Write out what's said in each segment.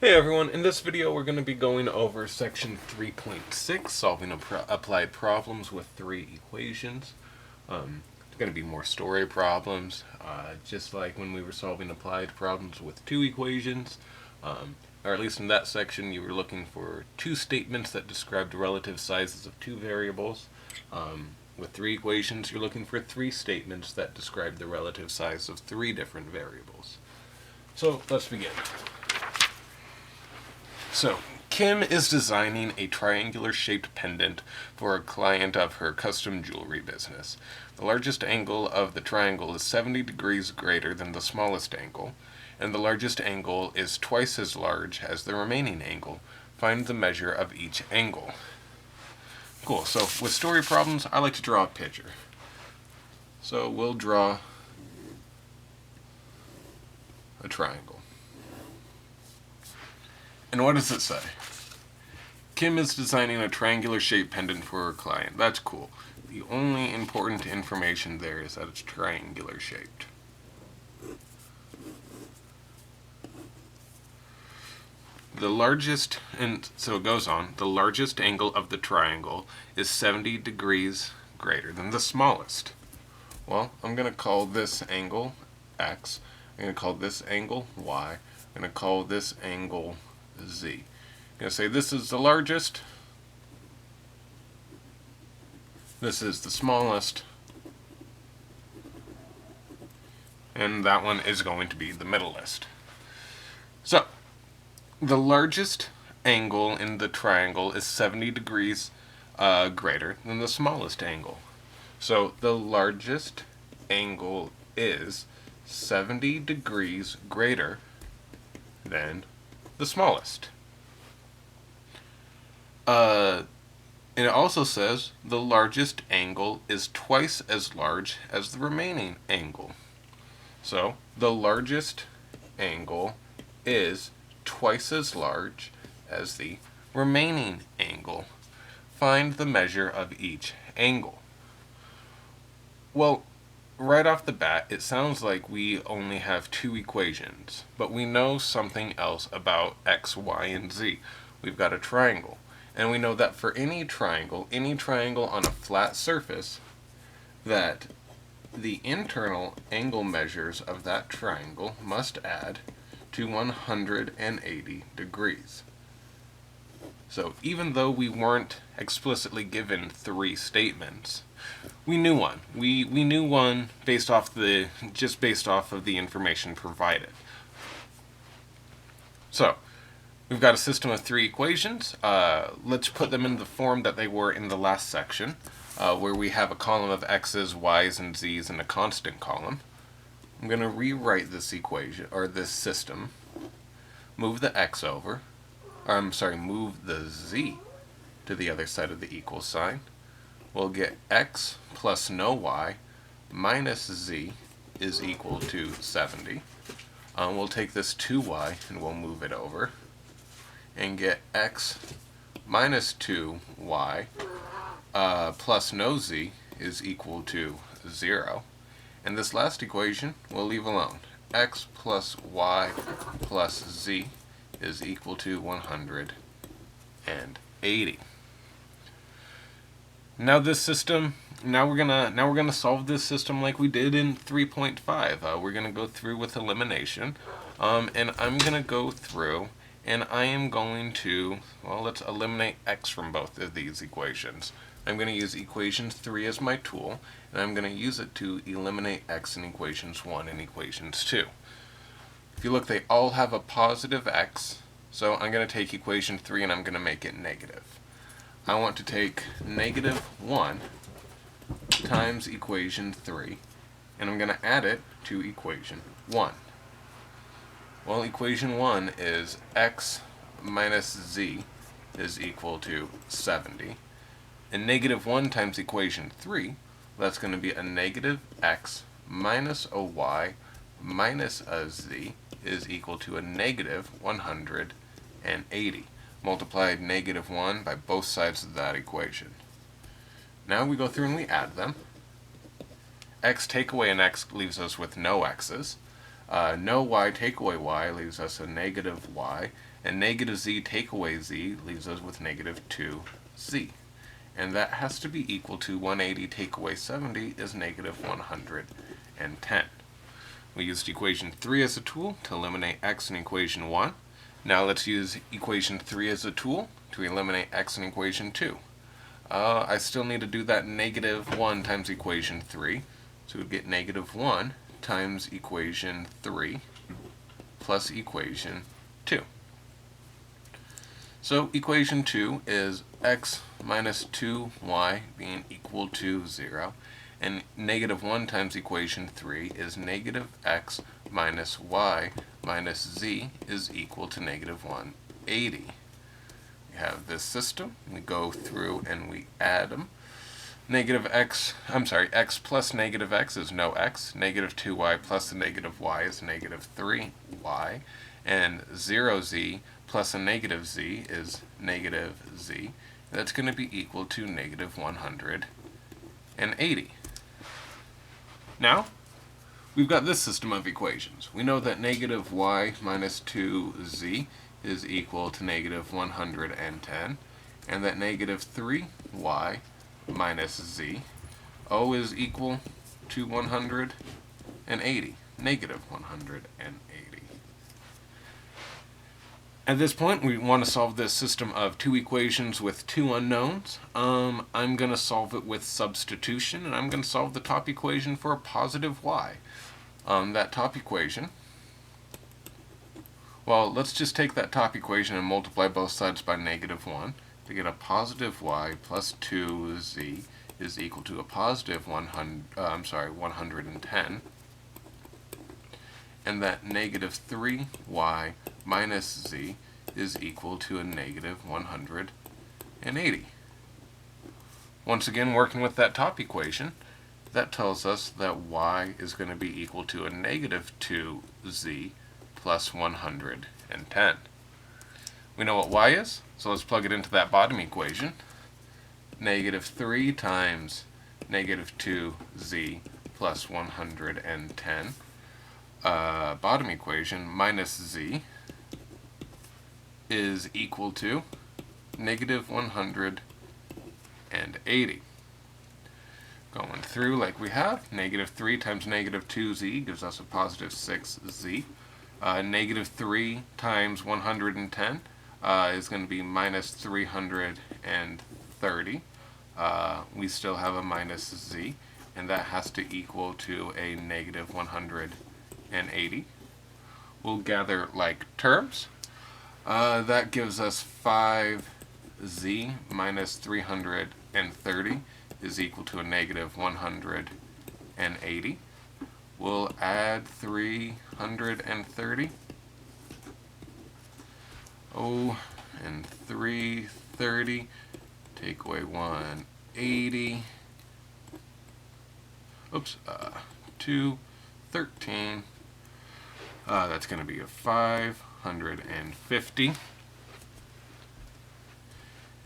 Hey everyone, in this video we're going to be going over section 3.6, solving applied problems with three equations. It's going to be more story problems, just like when we were solving applied problems with two equations. Or at least in that section you were looking for two statements that described relative sizes of two variables. With three equations you're looking for three statements that describe the relative size of three different variables. So let's begin. So, Kim is designing a triangular-shaped pendant for a client of her custom jewelry business. The largest angle of the triangle is 70 degrees greater than the smallest angle, and the largest angle is twice as large as the remaining angle. Find the measure of each angle. Cool, so with story problems, I like to draw a picture. So we'll draw a triangle. And what does it say? Kim is designing a triangular-shaped pendant for her client. That's cool. The only important information there is that it's triangular-shaped. The largest, and so it goes on, the largest angle of the triangle is 70 degrees greater than the smallest. Well, I'm going to call this angle X. I'm going to call this angle Y. I'm going to call this angle Z. I'm going to say this is the largest, this is the smallest, and that one is going to be the middleist. So, the largest angle in the triangle is 70 degrees greater than the smallest angle. So, the largest angle is 70 degrees greater than the smallest. And it also says the largest angle is twice as large as the remaining angle. So the largest angle is twice as large as the remaining angle. Find the measure of each angle. Well, right off the bat, it sounds like we only have two equations, but we know something else about x, y, and z. We've got a triangle, and we know that for any triangle on a flat surface, that the internal angle measures of that triangle must add to 180 degrees. So even though we weren't explicitly given three statements, we knew one. We knew one based off of the information provided. So we've got a system of three equations. Let's put them in the form that they were in the last section, where we have a column of x's, y's, and z's in a constant column. I'm going to rewrite this equation, or this system. Move the x over. Move the z to the other side of the equal sign. We'll get x plus no y minus z is equal to 70. We'll take this 2y and we'll move it over and get x minus 2y plus no z is equal to 0. And this last equation we'll leave alone. X plus y plus z is equal to 180. Now we're gonna solve this system like we did in 3.5. We're gonna go through with elimination, and I'm gonna go through and I am going to, well, let's eliminate x from both of these equations. I'm going to use equation 3 as my tool, and I'm going to use it to eliminate x in equations 1 and equations 2. If you look, they all have a positive x, so I'm going to take equation 3 and I'm going to make it negative. I want to take negative 1 times equation 3, and I'm going to add it to equation 1. Well, equation 1 is x minus z is equal to 70. And negative 1 times equation 3, that's going to be a negative x minus a y minus a z is equal to a negative 180. Multiplied negative 1 by both sides of that equation. Now we go through and we add them. X take away an x leaves us with no x's. No y take away y leaves us a negative y, and negative z take away z leaves us with negative 2z. And that has to be equal to 180 take away 70 is negative 110. We used equation 3 as a tool to eliminate x in equation 1. Now let's use equation 3 as a tool to eliminate x in equation 2. I still need to do that negative 1 times equation 3. So we get negative 1 times equation 3 plus equation 2. So equation 2 is x minus 2y being equal to 0. And negative 1 times equation 3 is negative x minus y minus z is equal to negative 180. We have this system. We go through and we add them. X plus negative x is no x. Negative 2y plus the negative y is negative 3y. And 0z plus a negative z is negative z. That's going to be equal to negative 180. Now, we've got this system of equations. We know that negative y minus 2z is equal to negative 110, and that negative 3y minus z, is equal to 180, negative 180. At this point, we want to solve this system of two equations with two unknowns. I'm going to solve it with substitution, and I'm going to solve the top equation for a positive y. That top equation, well, let's just take that top equation and multiply both sides by negative 1 to get a positive y plus 2z is equal to a positive 110. And that negative 3y minus z is equal to a negative 180. Once again, working with that top equation, that tells us that y is going to be equal to a negative 2z plus 110. We know what y is, so let's plug it into that bottom equation. Negative 3 times negative 2z plus 110. Bottom equation minus z is equal to negative 180. Going through like we have, negative 3 times negative 2z gives us a positive 6z. Negative 3 times 110 is going to be minus 330. We still have a minus z, and that has to equal to a negative 180. We'll gather like terms. That gives us 5z minus 330 is equal to a negative 180. We'll add 330. And 330. Take away 180. 213. That's going to be a 550.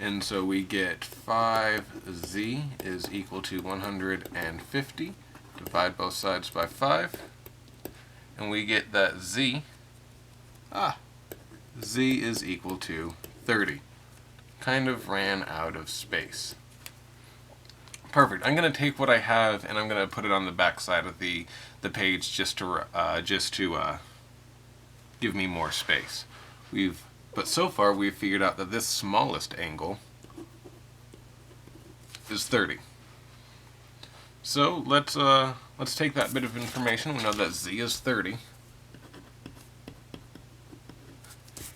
And so we get 5z is equal to 150. Divide both sides by 5. And we get that z is equal to 30. Kind of ran out of space. Perfect. I'm going to take what I have and I'm going to put it on the back side of the page just to give me more space. But so far we've figured out that this smallest angle is 30. So let's take that bit of information. We know that z is 30.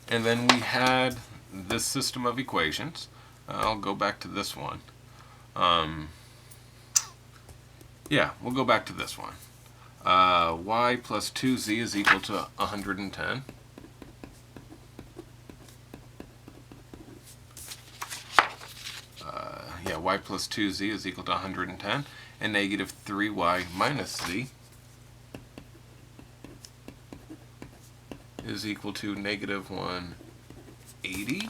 And then we had this system of equations. I'll go back to this one. We'll go back to this one. Y plus 2z is equal to 110. Y plus 2z is equal to 110. And negative 3y minus z is equal to negative 180.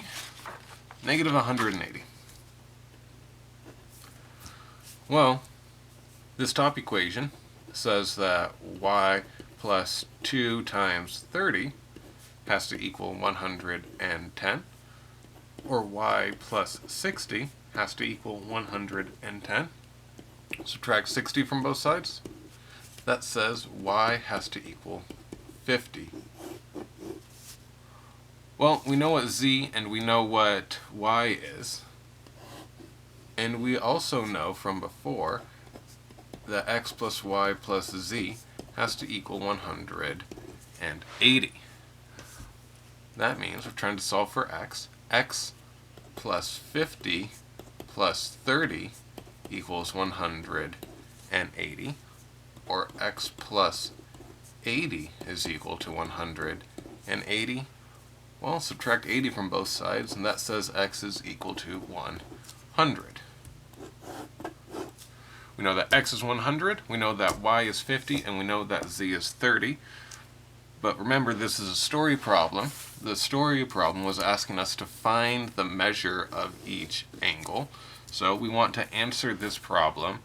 Negative 180. Well, this top equation says that y plus 2 times 30 has to equal 110, or y plus 60 has to equal 110. Subtract 60 from both sides. That says y has to equal 50. Well, we know what z and we know what y is. And we also know from before that x plus y plus z has to equal 180. That means we're trying to solve for x. X plus 50 plus 30 equals 180. Or x plus 80 is equal to 180. Well, subtract 80 from both sides, and that says x is equal to 100. We know that x is 100, we know that y is 50, and we know that z is 30. But remember, this is a story problem. The story problem was asking us to find the measure of each angle. So we want to answer this problem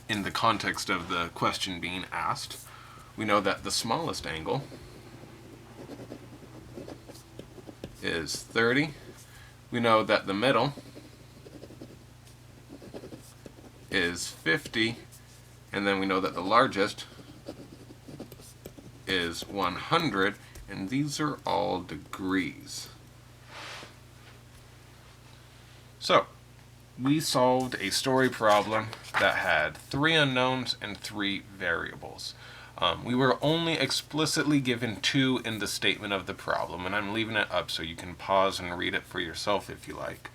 in the context of the question being asked. We know that the smallest angle is 30. We know that the middle is 50, and then we know that the largest is 100, and these are all degrees. So, we solved a story problem that had 3 unknowns and 3 variables. We were only explicitly given 2 in the statement of the problem, and I'm leaving it up so you can pause and read it for yourself if you like.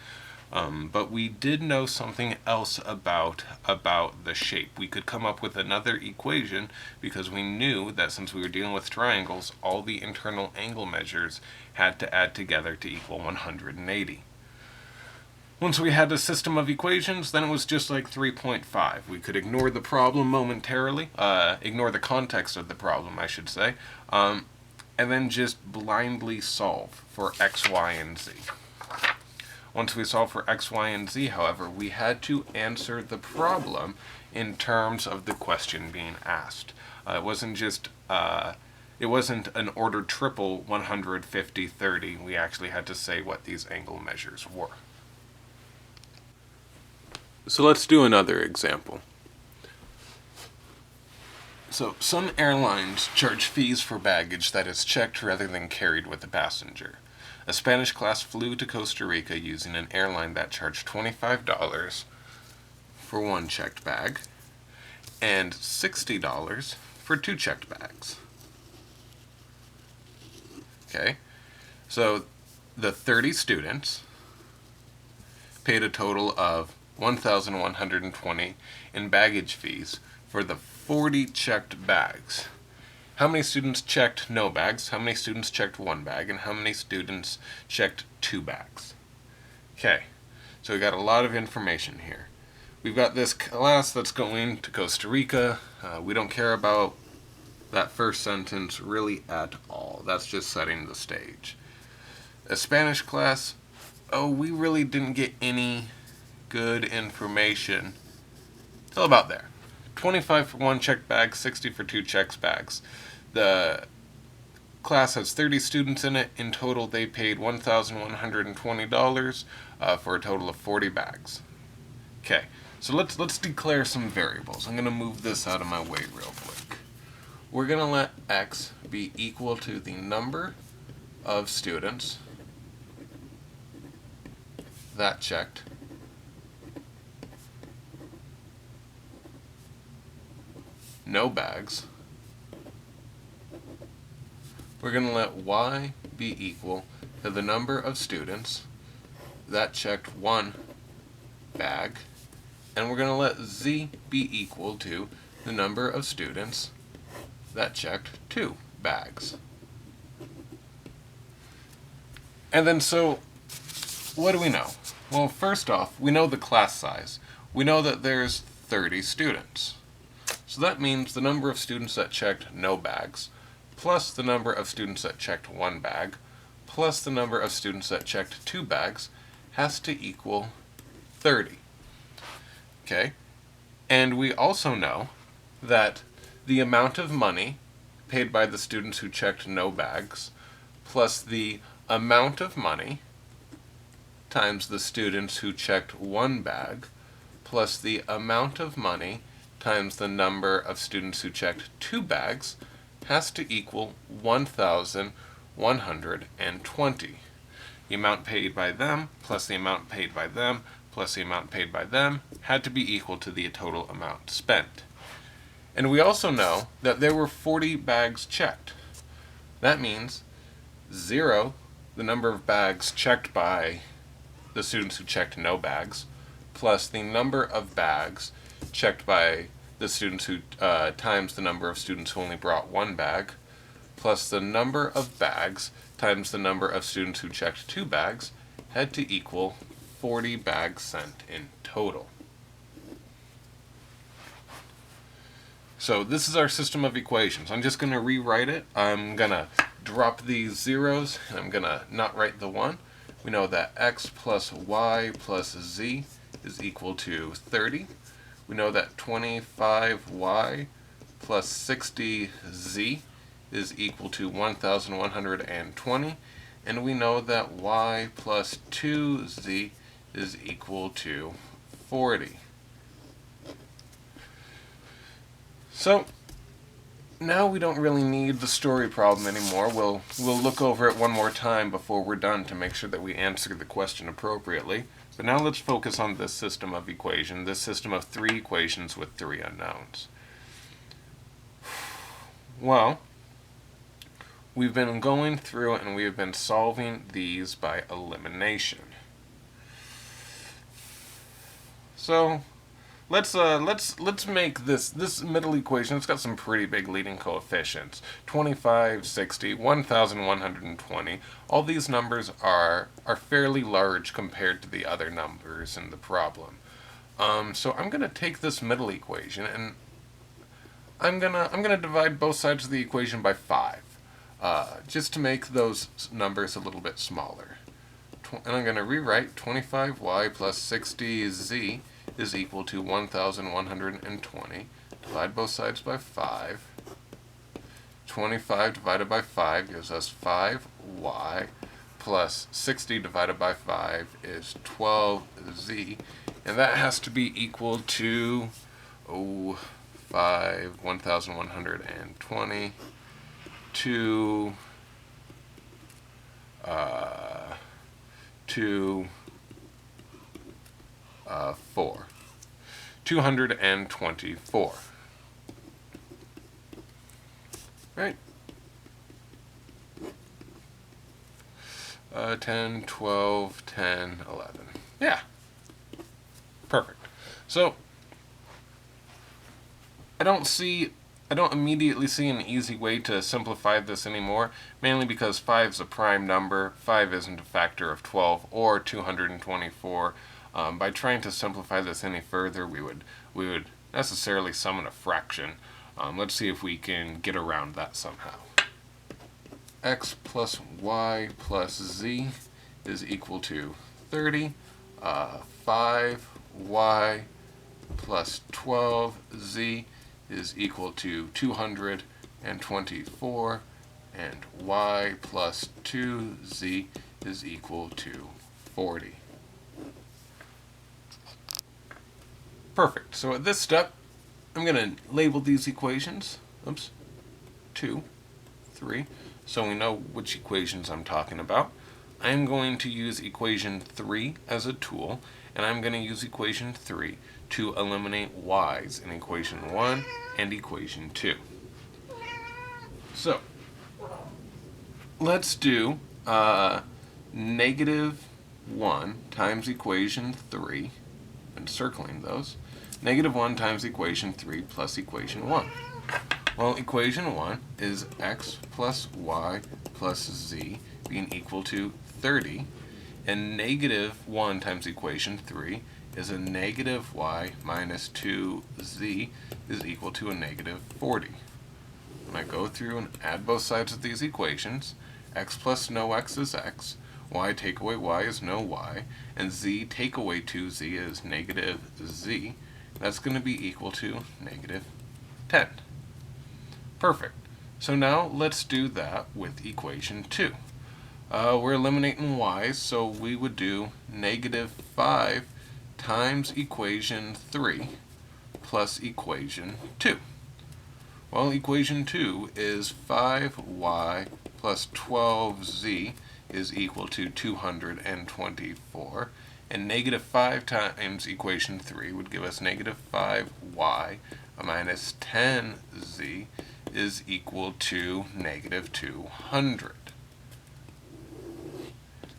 But we did know something else about the shape. We could come up with another equation because we knew that since we were dealing with triangles, all the internal angle measures had to add together to equal 180. Once we had a system of equations, then it was just like 3.5. We could ignore the problem momentarily, ignore the context of the problem, I should say, and then just blindly solve for x, y, and z. Once we solved for x, y, and z, however, we had to answer the problem in terms of the question being asked. It wasn't an ordered triple 150, 30. We actually had to say what these angle measures were. So let's do another example. So some airlines charge fees for baggage that is checked rather than carried with the passenger. A Spanish class flew to Costa Rica using an airline that charged $25 for 1 checked bag and $60 for 2 checked bags. Okay, so the 30 students paid a total of $1,120 in baggage fees for the 40 checked bags. How many students checked no bags? How many students checked 1 bag? And how many students checked 2 bags? Okay, so we got a lot of information here. We've got this class that's going to Costa Rica. We don't care about that first sentence really at all. That's just setting the stage. A Spanish class, we really didn't get any good information till about there. 25 for 1 checked bag, 60 for 2 checked bags. The class has 30 students in it. In total, they paid $1,120 for a total of 40 bags. Okay, so let's declare some variables. I'm going to move this out of my way real quick. We're going to let x be equal to the number of students that checked no bags. We're going to let y be equal to the number of students that checked 1 bag, and we're going to let z be equal to the number of students that checked 2 bags. And then so, what do we know? Well, first off, we know the class size. We know that there's 30 students. So that means the number of students that checked no bags, plus the number of students that checked 1 bag, plus the number of students that checked 2 bags, has to equal 30. Okay? And we also know that the amount of money paid by the students who checked no bags, plus the amount of money times the students who checked one bag, plus the amount of money times the number of students who checked two bags, has to equal 1,120. The amount paid by them plus the amount paid by them plus the amount paid by them had to be equal to the total amount spent. And we also know that there were 40 bags checked. That means 0, the number of bags checked by the students who checked no bags, plus the number of bags checked by the students who times the number of students who only brought one bag, plus the number of bags times the number of students who checked two bags, had to equal 40 bags sent in total. So this is our system of equations. I'm just going to rewrite it. I'm going to drop these zeros, and I'm going to not write the 1. We know that x plus y plus z is equal to 30. We know that 25y plus 60z is equal to 1,120. And we know that y plus 2z is equal to 40. So now we don't really need the story problem anymore. We'll look over it one more time before we're done to make sure that we answer the question appropriately. But now let's focus on this system of equation, this system of 3 equations with 3 unknowns. Well, we've been going through and we have been solving these by elimination. So let's make this middle equation. It's got some pretty big leading coefficients: 25, 60, 1,120. All these numbers are fairly large compared to the other numbers in the problem. So I'm gonna take this middle equation and I'm gonna divide both sides of the equation by 5, just to make those numbers a little bit smaller. And I'm gonna rewrite 25y plus 60z is equal to 1,120. Divide both sides by 5. 25 divided by 5 gives us 5y, plus 60 divided by 5 is 12z, and that has to be equal to 1,120 to 4. 224. Right? 10, 12, 10, 11. Yeah. Perfect. So, I don't immediately see an easy way to simplify this anymore, mainly because 5 is a prime number, 5 isn't a factor of 12 or 224. By trying to simplify this any further, we would necessarily summon a fraction. Let's see if we can get around that somehow. X plus y plus z is equal to 30. 5y plus 12z is equal to 224, and y plus 2z is equal to 40. Perfect. So at this step, I'm going to label these equations. 2, 3. So we know which equations I'm talking about. I'm going to use equation 3 as a tool, and I'm going to use equation 3 to eliminate y's in equation 1 and equation 2. So, let's do negative 1 times equation 3, and circling those. Negative 1 times equation 3 plus equation 1. Well, equation 1 is x plus y plus z being equal to 30, and negative 1 times equation 3 is a negative y minus 2z is equal to a negative 40. When I go through and add both sides of these equations, x plus no x is x, y take away y is no y, and z take away 2z is negative z. That's going to be equal to negative 10. Perfect. So now let's do that with equation 2. We're eliminating y, so we would do negative 5 times equation 3 plus equation 2. Well, equation 2 is 5y plus 12z is equal to 224. And negative 5 times equation 3 would give us negative 5y minus 10z is equal to negative 200.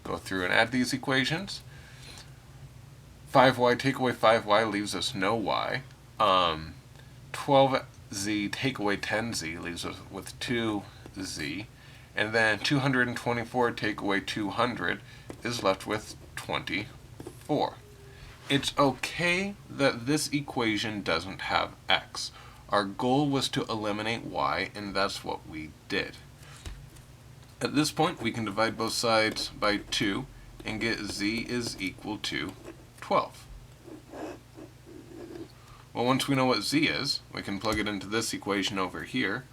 Go through and add these equations. 5y take away 5y leaves us no y. 12z take away 10z leaves us with 2z. And then 224 take away 200 is left with 24. It's okay that this equation doesn't have x. Our goal was to eliminate y, and that's what we did. At this point, we can divide both sides by 2 and get z is equal to 12. Well, once we know what z is, we can plug it into this equation over here.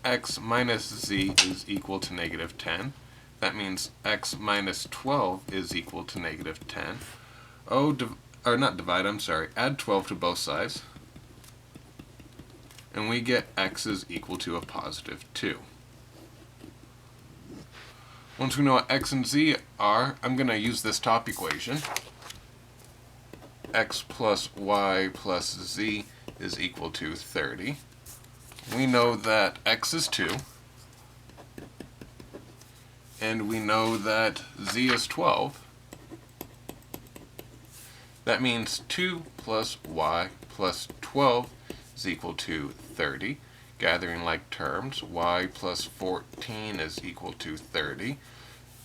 X minus z is equal to negative 10. That means x minus 12 is equal to negative 10. Add 12 to both sides. And we get x is equal to a positive 2. Once we know what x and z are, I'm going to use this top equation. X plus y plus z is equal to 30. We know that x is 2. And we know that z is 12. That means 2 plus y plus 12 is equal to 30. Gathering like terms, y plus 14 is equal to 30.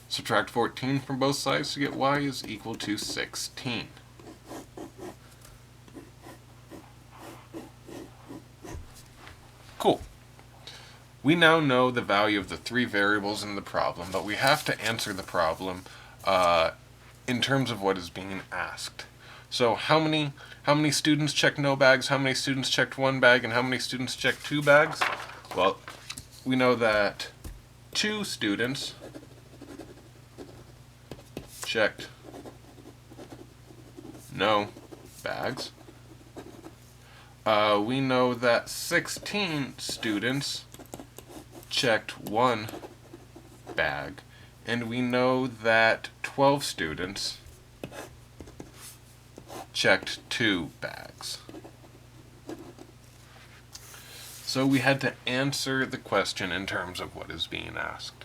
Subtract 14 from both sides to get y is equal to 16. Cool. We now know the value of the 3 variables in the problem, but we have to answer the problem in terms of what is being asked. So how many students checked no bags, how many students checked 1 bag, and how many students checked 2 bags? Well, we know that 2 students checked no bags. We know that 16 students checked 1 bag, and we know that 12 students checked 2 bags. So we had to answer the question in terms of what is being asked.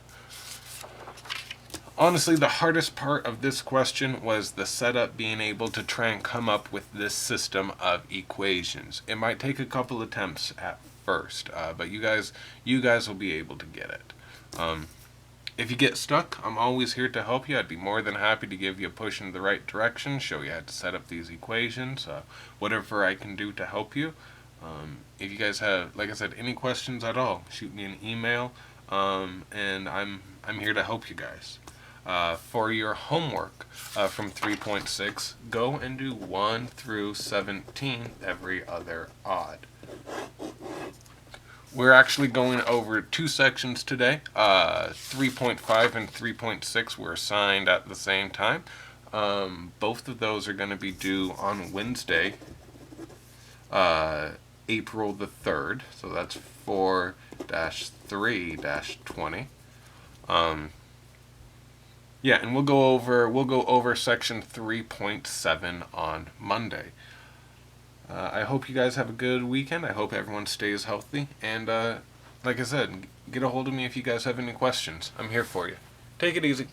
Honestly, the hardest part of this question was the setup, being able to try and come up with this system of equations. It might take a couple attempts at first, but you guys will be able to get it. If you get stuck, I'm always here to help you. I'd be more than happy to give you a push in the right direction, show you how to set up these equations, whatever I can do to help you. If you guys have, like I said, any questions at all, shoot me an email, and I'm here to help you guys. For your homework from 3.6, go and do 1 through 17 every other odd. We're actually going over 2 sections today. 3.5 and 3.6 were assigned at the same time. Both of those are going to be due on Wednesday, April the 3rd. So that's 4-3-20. Yeah, and we'll go over section 3.7 on Monday. I hope you guys have a good weekend. I hope everyone stays healthy. And like I said, get a hold of me if you guys have any questions. I'm here for you. Take it easy.